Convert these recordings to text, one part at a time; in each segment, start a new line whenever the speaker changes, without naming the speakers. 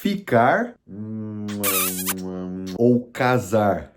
Ficar ou casar?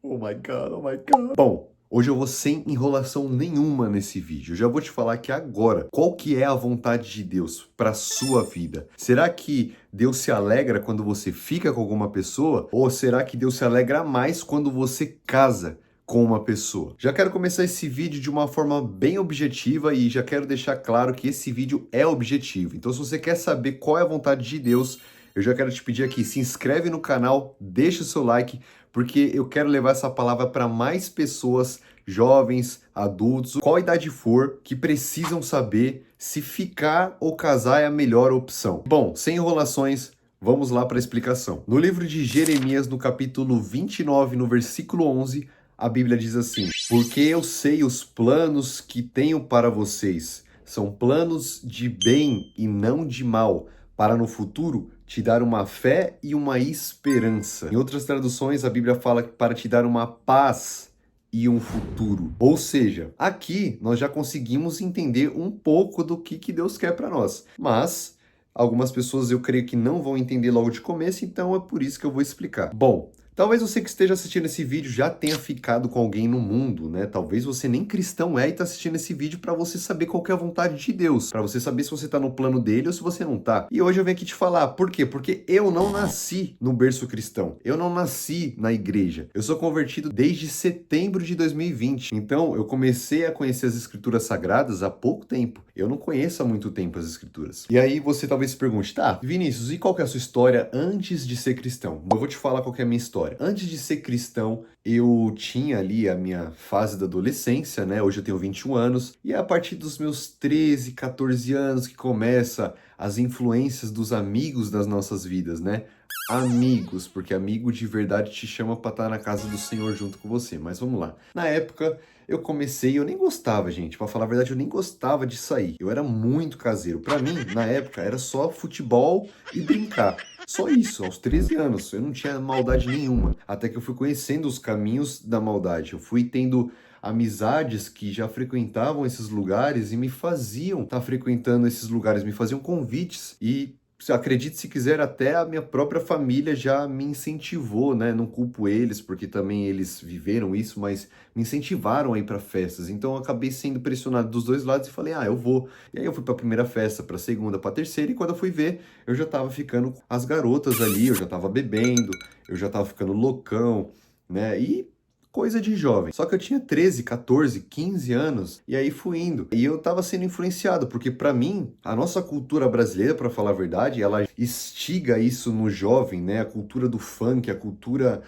Oh my God, oh my God. Bom, hoje eu vou sem enrolação nenhuma nesse vídeo. Eu já vou te falar aqui agora qual que é a vontade de Deus para sua vida. Será que Deus se alegra quando você fica com alguma pessoa? Ou será que Deus se alegra mais quando você casa com uma pessoa? Já quero começar esse vídeo de uma forma bem objetiva e já quero deixar claro que esse vídeo é objetivo. Então, se você quer saber qual é a vontade de Deus, eu já quero te pedir aqui, se inscreve no canal, deixa o seu like, porque eu quero levar essa palavra para mais pessoas, jovens, adultos, qual idade for, que precisam saber se ficar ou casar é a melhor opção. Bom, sem enrolações, vamos lá para a explicação. No livro de Jeremias, no capítulo 29, no versículo 11, a Bíblia diz assim: porque eu sei os planos que tenho para vocês, são planos de bem e não de mal, para no futuro te dar uma fé e uma esperança. Em outras traduções, a Bíblia fala que para te dar uma paz e um futuro. Ou seja, aqui nós já conseguimos entender um pouco do que Deus quer para nós. Mas algumas pessoas eu creio que não vão entender logo de começo, então é por isso que eu vou explicar. Bom, talvez você que esteja assistindo esse vídeo já tenha ficado com alguém no mundo, né? Talvez você nem cristão é e está assistindo esse vídeo para você saber qual que é a vontade de Deus, para você saber se você está no plano dele ou se você não tá. E hoje eu venho aqui te falar, por quê? Porque eu não nasci no berço cristão, eu não nasci na igreja. Eu sou convertido desde setembro de 2020, então eu comecei a conhecer as escrituras sagradas há pouco tempo. Eu não conheço há muito tempo as escrituras. E aí você talvez se pergunte, tá, Vinícius, e qual que é a sua história antes de ser cristão? Eu vou te falar qual que é a minha história. Antes de ser cristão, eu tinha ali a minha fase da adolescência, né? Hoje eu tenho 21 anos. E é a partir dos meus 13, 14 anos que começa as influências dos amigos das nossas vidas, né? Amigos, porque amigo de verdade te chama para estar na casa do Senhor junto com você. Mas vamos lá. Na época, eu comecei, eu nem gostava, gente. Para falar a verdade, eu nem gostava de sair. Eu era muito caseiro. Para mim, na época, era só futebol e brincar. Só isso, aos 13 anos. Eu não tinha maldade nenhuma. Até que eu fui conhecendo os caminhos da maldade. Eu fui tendo amizades que já frequentavam esses lugares e me faziam estar frequentando esses lugares, me faziam convites e acredite se quiser, até a minha própria família já me incentivou, né? Não culpo eles, porque também eles viveram isso, mas me incentivaram a ir para festas. Então eu acabei sendo pressionado dos dois lados e falei, eu vou. E aí eu fui para a primeira festa, para a segunda, para a terceira, e quando eu fui ver, eu já estava ficando com as garotas ali, eu já estava bebendo, eu já estava ficando loucão, né? E coisa de jovem. Só que eu tinha 13, 14, 15 anos e aí fui indo. E eu tava sendo influenciado, porque para mim, a nossa cultura brasileira, para falar a verdade, ela instiga isso no jovem, né? A cultura do funk, a cultura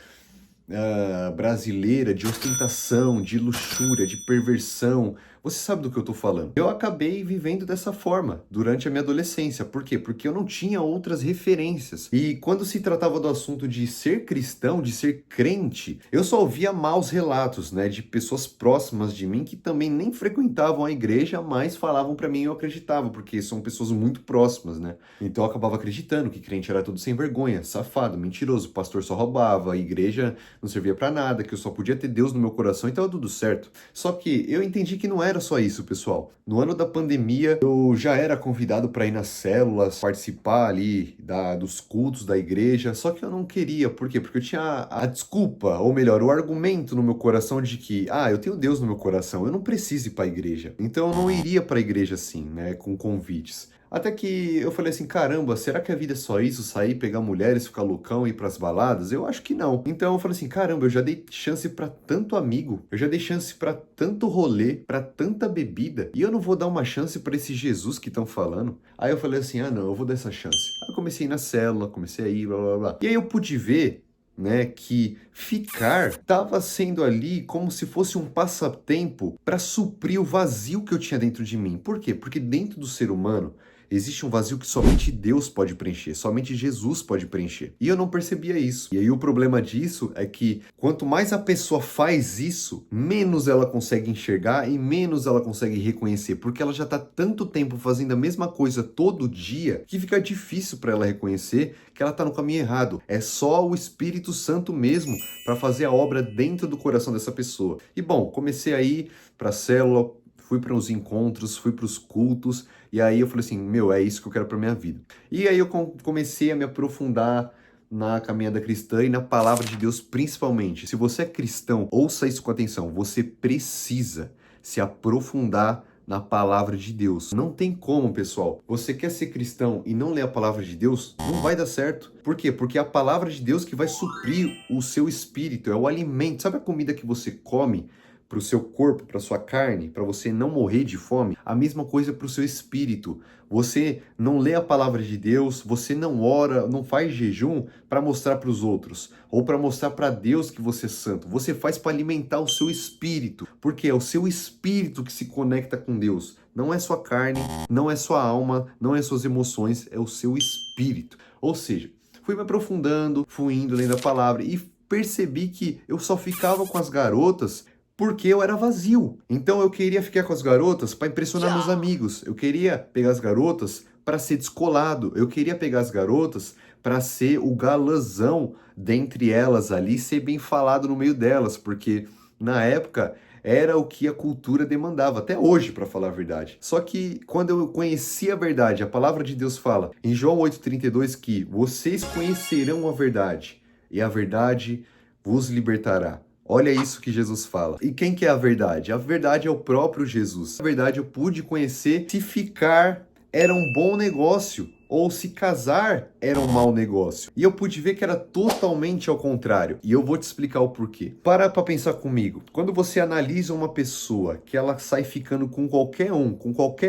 brasileira de ostentação, de luxúria, de perversão. Você sabe do que eu tô falando. Eu acabei vivendo dessa forma durante a minha adolescência. Por quê? Porque eu não tinha outras referências. E quando se tratava do assunto de ser cristão, de ser crente, eu só ouvia maus relatos, né, de pessoas próximas de mim que também nem frequentavam a igreja, mas falavam para mim e eu acreditava, porque são pessoas muito próximas, né? Então eu acabava acreditando que crente era tudo sem vergonha, safado, mentiroso, o pastor só roubava, a igreja não servia para nada, que eu só podia ter Deus no meu coração e tava tudo certo. Só que eu entendi que não era só isso, pessoal. No ano da pandemia, eu já era convidado para ir nas células, participar ali dos cultos da igreja, só que eu não queria. Por quê? Porque eu tinha a desculpa, ou melhor, o argumento no meu coração de que, eu tenho Deus no meu coração, eu não preciso ir para a igreja. Então eu não iria para a igreja assim, né, com convites. Até que eu falei assim, caramba, será que a vida é só isso? Sair, pegar mulheres, ficar loucão e ir pras baladas? Eu acho que não. Então eu falei assim, caramba, eu já dei chance pra tanto amigo, eu já dei chance pra tanto rolê, pra tanta bebida, e eu não vou dar uma chance pra esse Jesus que estão falando? Aí eu falei assim, não, eu vou dar essa chance. Aí eu comecei a ir na célula, comecei a ir, blá blá blá. E aí eu pude ver, né, que ficar estava sendo ali como se fosse um passatempo para suprir o vazio que eu tinha dentro de mim. Por quê? Porque dentro do ser humano existe um vazio que somente Deus pode preencher, somente Jesus pode preencher. E eu não percebia isso. E aí o problema disso é que quanto mais a pessoa faz isso, menos ela consegue enxergar e menos ela consegue reconhecer, porque ela já está tanto tempo fazendo a mesma coisa todo dia que fica difícil para ela reconhecer que ela está no caminho errado. É só o Espírito Santo mesmo para fazer a obra dentro do coração dessa pessoa. E bom, comecei a ir para a célula, fui para os encontros, fui para os cultos, e aí eu falei assim, meu, é isso que eu quero para minha vida. E aí eu comecei a me aprofundar na caminhada cristã e na palavra de Deus principalmente. Se você é cristão, ouça isso com atenção, você precisa se aprofundar na palavra de Deus. Não tem como, pessoal. Você quer ser cristão e não ler a palavra de Deus? Não vai dar certo. Por quê? Porque é a palavra de Deus que vai suprir o seu espírito, é o alimento. Sabe a comida que você come para o seu corpo, para sua carne, para você não morrer de fome? A mesma coisa para o seu espírito. Você não lê a palavra de Deus, você não ora, não faz jejum para mostrar para os outros ou para mostrar para Deus que você é santo. Você faz para alimentar o seu espírito, porque é o seu espírito que se conecta com Deus. Não é sua carne, não é sua alma, não é suas emoções, é o seu espírito. Ou seja, fui me aprofundando, fui indo lendo a palavra e percebi que eu só ficava com as garotas porque eu era vazio. Então eu queria ficar com as garotas para impressionar meus amigos. Eu queria pegar as garotas para ser descolado. Eu queria pegar as garotas para ser o galãzão dentre elas ali, ser bem falado no meio delas, porque na época era o que a cultura demandava, até hoje, para falar a verdade. Só que quando eu conheci a verdade, a palavra de Deus fala em João 8,32 que vocês conhecerão a verdade e a verdade vos libertará. Olha isso que Jesus fala. E quem que é a verdade? A verdade é o próprio Jesus. A verdade eu pude conhecer se ficar era um bom negócio ou se casar era um mau negócio. E eu pude ver que era totalmente ao contrário. E eu vou te explicar o porquê. Para pensar comigo. Quando você analisa uma pessoa que ela sai ficando com qualquer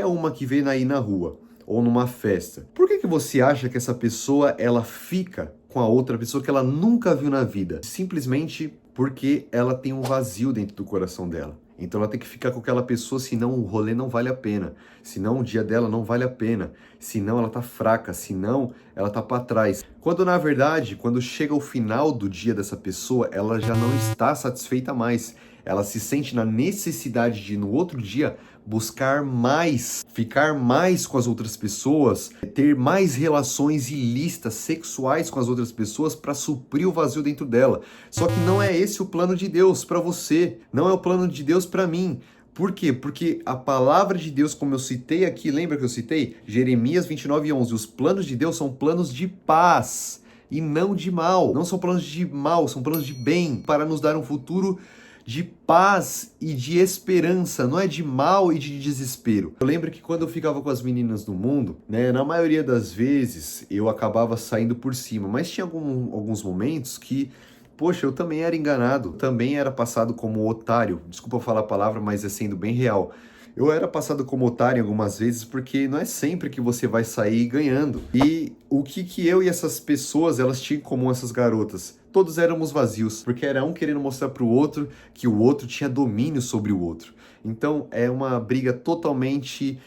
uma que vê aí na rua ou numa festa, por que você acha que essa pessoa ela fica com a outra pessoa que ela nunca viu na vida? Simplesmente porque ela tem um vazio dentro do coração dela. Então ela tem que ficar com aquela pessoa, senão o rolê não vale a pena. Senão o dia dela não vale a pena. Senão ela tá fraca, senão ela tá para trás. Quando na verdade, quando chega o final do dia dessa pessoa, ela já não está satisfeita mais. Ela se sente na necessidade de no outro dia buscar mais, ficar mais com as outras pessoas, ter mais relações ilícitas, sexuais com as outras pessoas para suprir o vazio dentro dela. Só que não é esse o plano de Deus para você, não é o plano de Deus para mim. Por quê? Porque a palavra de Deus, como eu citei aqui, lembra que eu citei? Jeremias 29:11, os planos de Deus são planos de paz e não de mal. Não são planos de mal, são planos de bem, para nos dar um futuro de paz e de esperança, não é de mal e de desespero. Eu lembro que quando eu ficava com as meninas no mundo, né, na maioria das vezes eu acabava saindo por cima, mas tinha alguns momentos que, poxa, eu também era enganado, também era passado como otário, desculpa falar a palavra, mas é sendo bem real. Eu era passado como otário algumas vezes porque não é sempre que você vai sair ganhando. E o que eu e essas pessoas, elas tinham em comum, essas garotas? Todos éramos vazios, porque era um querendo mostrar para o outro que o outro tinha domínio sobre o outro. Então é uma briga totalmente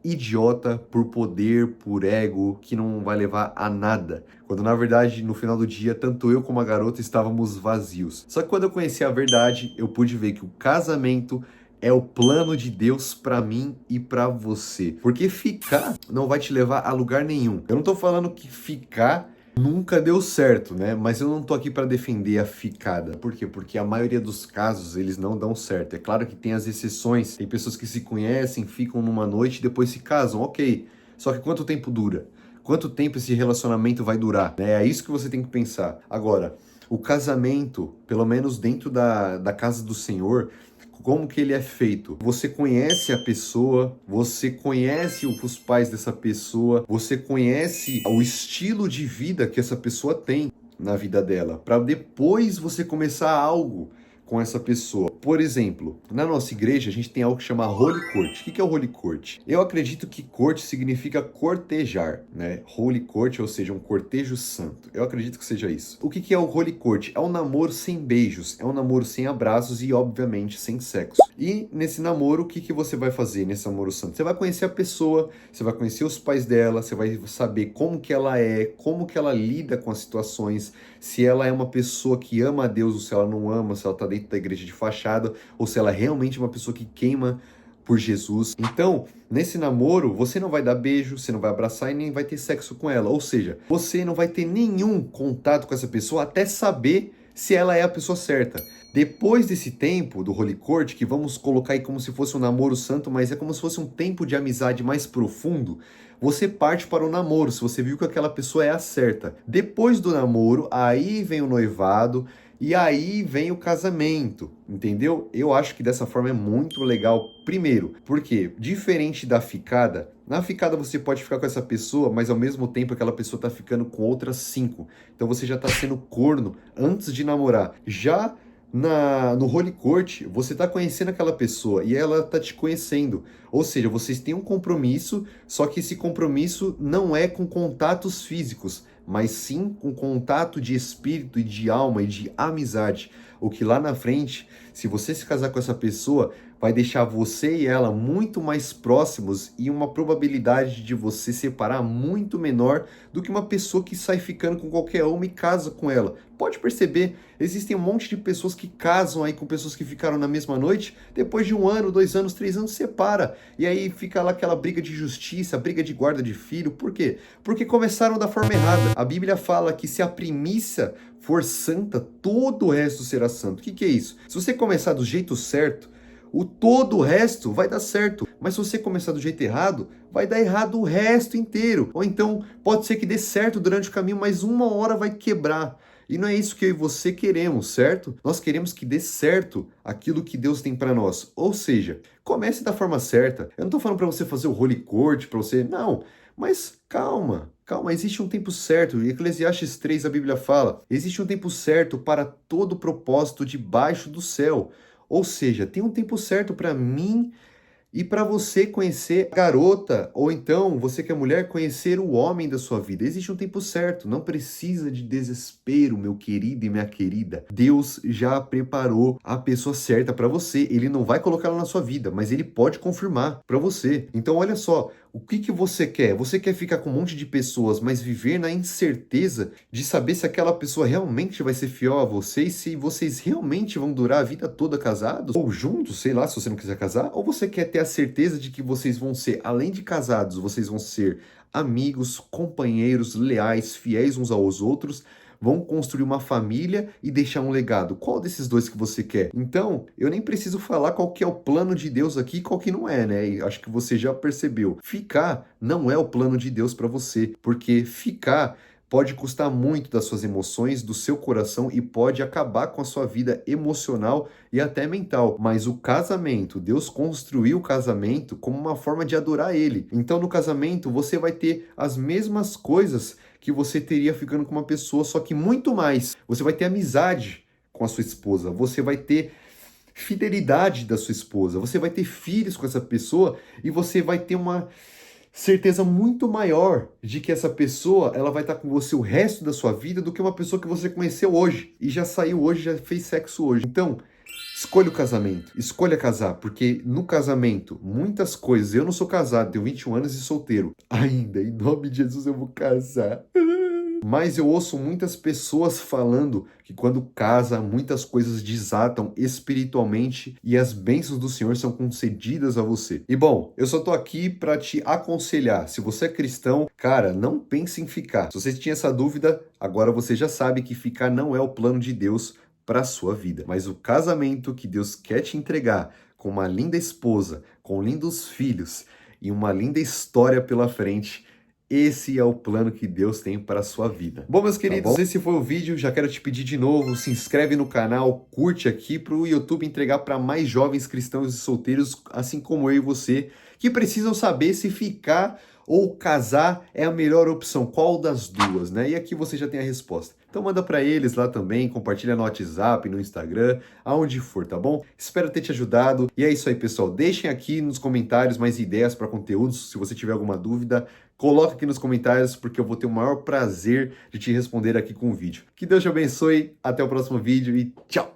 idiota por poder, por ego, que não vai levar a nada. Quando na verdade, no final do dia, tanto eu como a garota estávamos vazios. Só que quando eu conheci a verdade, eu pude ver que o casamento é o plano de Deus para mim e para você. Porque ficar não vai te levar a lugar nenhum. Eu não tô falando que ficar nunca deu certo, né? Mas eu não tô aqui para defender a ficada. Por quê? Porque a maioria dos casos eles não dão certo. É claro que tem as exceções. Tem pessoas que se conhecem, ficam numa noite e depois se casam, ok. Só que quanto tempo dura? Quanto tempo esse relacionamento vai durar? É isso que você tem que pensar. Agora, o casamento, pelo menos dentro da casa do Senhor, como que ele é feito? Você conhece a pessoa, você conhece os pais dessa pessoa, você conhece o estilo de vida que essa pessoa tem na vida dela, para depois você começar algo com essa pessoa. Por exemplo, na nossa igreja a gente tem algo que chama Holy Court. O que é o Holy Court? Eu acredito que corte significa cortejar, né? Holy Court, ou seja, um cortejo santo. Eu acredito que seja isso. O que é o Holy Court? É um namoro sem beijos, é um namoro sem abraços e, obviamente, sem sexo. E nesse namoro, o que você vai fazer nesse namoro santo? Você vai conhecer a pessoa, você vai conhecer os pais dela, você vai saber como que ela é, como que ela lida com as situações, se ela é uma pessoa que ama a Deus ou se ela não ama, se ela está dentro da igreja de fachada ou se ela é realmente uma pessoa que queima por Jesus. Então, nesse namoro, você não vai dar beijo, você não vai abraçar e nem vai ter sexo com ela. Ou seja, você não vai ter nenhum contato com essa pessoa até saber se ela é a pessoa certa. Depois desse tempo do Holy Court, que vamos colocar aí como se fosse um namoro santo, mas é como se fosse um tempo de amizade mais profundo, você parte para o namoro, se você viu que aquela pessoa é a certa. Depois do namoro, aí vem o noivado e aí vem o casamento, entendeu? Eu acho que dessa forma é muito legal. Primeiro, porque diferente da ficada, na ficada você pode ficar com essa pessoa, mas ao mesmo tempo aquela pessoa tá ficando com outras 5. Então você já tá sendo corno antes de namorar. Já no Holy Court, você tá conhecendo aquela pessoa e ela tá te conhecendo. Ou seja, vocês têm um compromisso, só que esse compromisso não é com contatos físicos, mas sim com contato de espírito e de alma e de amizade. O que lá na frente, se você se casar com essa pessoa, vai deixar você e ela muito mais próximos e uma probabilidade de você separar muito menor do que uma pessoa que sai ficando com qualquer uma e casa com ela. Pode perceber, existem um monte de pessoas que casam aí com pessoas que ficaram na mesma noite, depois de 1 ano, 2 anos, 3 anos, separa. E aí fica lá aquela briga de justiça, briga de guarda de filho. Por quê? Porque começaram da forma errada. A Bíblia fala que se a primícia for santa, todo o resto será santo. O que é isso? Se você começar do jeito certo, todo o resto vai dar certo. Mas se você começar do jeito errado, vai dar errado o resto inteiro. Ou então, pode ser que dê certo durante o caminho, mas uma hora vai quebrar. E não é isso que eu e você queremos, certo? Nós queremos que dê certo aquilo que Deus tem para nós. Ou seja, comece da forma certa. Eu não estou falando para você fazer o Holy Court, para você... Não, mas calma. Calma, existe um tempo certo. Em Eclesiastes 3 a Bíblia fala, existe um tempo certo para todo propósito debaixo do céu. Ou seja, tem um tempo certo para mim e para você conhecer a garota, ou então você que é mulher, conhecer o homem da sua vida. Existe um tempo certo, não precisa de desespero, meu querido e minha querida. Deus já preparou a pessoa certa para você. Ele não vai colocá-la na sua vida, mas ele pode confirmar para você. Então olha só, o que você quer? Você quer ficar com um monte de pessoas, mas viver na incerteza de saber se aquela pessoa realmente vai ser fiel a você e se vocês realmente vão durar a vida toda casados? Ou juntos, sei lá, se você não quiser casar? Ou você quer ter a certeza de que vocês vão ser, além de casados, vocês vão ser amigos, companheiros, leais, fiéis uns aos outros, vão construir uma família e deixar um legado? Qual desses dois que você quer? Então, eu nem preciso falar qual que é o plano de Deus aqui e qual que não é, né? E acho que você já percebeu. Ficar não é o plano de Deus para você, porque ficar pode custar muito das suas emoções, do seu coração e pode acabar com a sua vida emocional e até mental. Mas o casamento, Deus construiu o casamento como uma forma de adorar Ele. Então no casamento você vai ter as mesmas coisas que você teria ficando com uma pessoa, só que muito mais. Você vai ter amizade com a sua esposa, você vai ter fidelidade da sua esposa, você vai ter filhos com essa pessoa e você vai ter uma certeza muito maior de que essa pessoa ela vai estar com você o resto da sua vida do que uma pessoa que você conheceu hoje e já saiu hoje, já fez sexo hoje. Então, escolha o casamento, escolha casar, porque no casamento, muitas coisas... Eu não sou casado, tenho 21 anos e solteiro. Ainda, em nome de Jesus, eu vou casar. Mas eu ouço muitas pessoas falando que quando casa, muitas coisas desatam espiritualmente e as bênçãos do Senhor são concedidas a você. E bom, eu só tô aqui para te aconselhar. Se você é cristão, cara, não pense em ficar. Se você tinha essa dúvida, agora você já sabe que ficar não é o plano de Deus para a sua vida. Mas o casamento que Deus quer te entregar com uma linda esposa, com lindos filhos e uma linda história pela frente, esse é o plano que Deus tem para a sua vida. Bom, meus queridos, esse foi o vídeo. Já quero te pedir de novo, se inscreve no canal, curte aqui para o YouTube entregar para mais jovens cristãos e solteiros, assim como eu e você, que precisam saber se ficar ou casar é a melhor opção. Qual das duas, né? E aqui você já tem a resposta. Então manda para eles lá também, compartilha no WhatsApp, no Instagram, aonde for, tá bom? Espero ter te ajudado. E é isso aí, pessoal. Deixem aqui nos comentários mais ideias para conteúdos. Se você tiver alguma dúvida, coloca aqui nos comentários, porque eu vou ter o maior prazer de te responder aqui com o vídeo. Que Deus te abençoe, até o próximo vídeo e tchau!